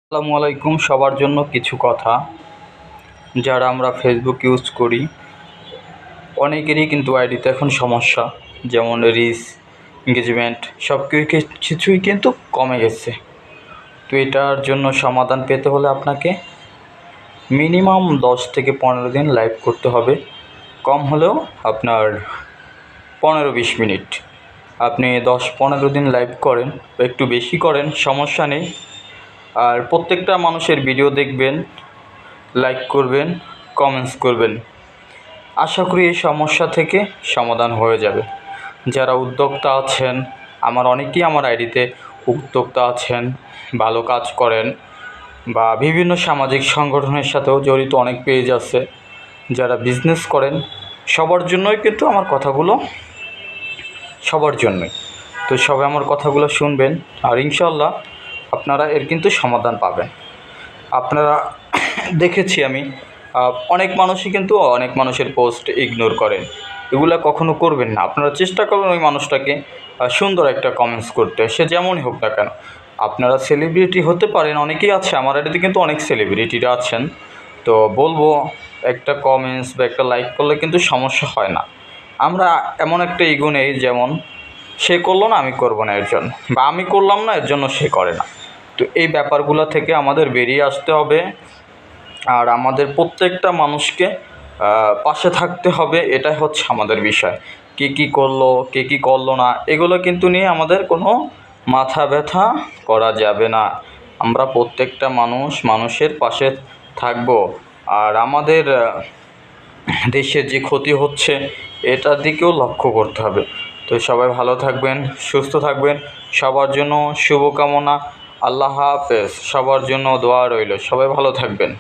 আসসালামু আলাইকুম। সবার জন্য কিছু কথা। যারা আমরা ফেসবুক ইউজ করি, অনেকেরই কিন্তু আইডিতে এখন সমস্যা, যেমন রিচ, এঙ্গেজমেন্ট সব কিছুই কিন্তু কমে গেছে। তো এটার জন্য সমাধান পেতে হলে আপনাকে মিনিমাম 10 থেকে 15 দিন লাইভ করতে হবে। কম হলেও আপনার 15-20 মিনিট। আপনি 10-15 দিন লাইভ করেন বা একটু বেশি করেন, সমস্যা নেই। আর প্রত্যেকটা মানুষের ভিডিও দেখবেন, লাইক করবেন, কমেন্টস করবেন। আশা করি এই সমস্যা থেকে সমাধান হয়ে যাবে। যারা উদ্যোক্তা আছেন, অনেকেই আমার আইডিতে উদ্যোক্তা আছেন, ভালো কাজ করেন বা বিভিন্ন সামাজিক সংগঠনের সাথেও জড়িত অনেক পেজ আছে। যারা বিজনেস করেন, সবার জন্যই কিন্তু আমার কথাগুলো, সবার জন্যই। তো সবাই আমার কথাগুলো শুনবেন, আর ইনশাল্লাহ আপনারা এর কিন্তু সমাধান পাবেন। আপনারা দেখেছি আমি অনেক মানুষই কিন্তু অনেক মানুষের পোস্ট ইগনোর করেন। এগুলা কখনো করবেন না। আপনারা চেষ্টা করবেন ওই মানুষটাকে সুন্দর একটা কমেন্টস করতে, সে যেমনই হোক না কেন। আপনারা সেলিব্রিটি হতে পারেন, অনেকেই আছে আমার এটাতে কিন্তু অনেক সেলিব্রিটিরা আছেন। তো বলবো, একটা কমেন্টস বা একটা লাইক করলে কিন্তু সমস্যা হয় না। আমরা এমন একটা ইগো নেই, যেমন সে করলো না আমি করবো না এর জন্য, বা আমি করলাম না এর জন্য সে করে না। তো এই ব্যাপারগুলো থেকে আমাদের বেরিয়ে আসতে হবে। আর আমাদের প্রত্যেকটা মানুষকে পাশে থাকতে হবে, এটাই হচ্ছে আমাদের বিষয়। কে কী করলো, কে কী করলো না, এগুলো কিন্তু নিয়ে আমাদের কোনো মাথা ব্যথা করা যাবে না। আমরা প্রত্যেকটা মানুষের পাশে থাকব। আর আমাদের দেশের যে ক্ষতি হচ্ছে, এটার দিকেও লক্ষ্য করতে হবে। তো সবাই ভালো থাকবেন, সুস্থ থাকবেন। সবার জন্য শুভকামনা। আল্লাহ হাফেজ। সবার জন্য দোয়া রইল। সবাই ভালো থাকবেন।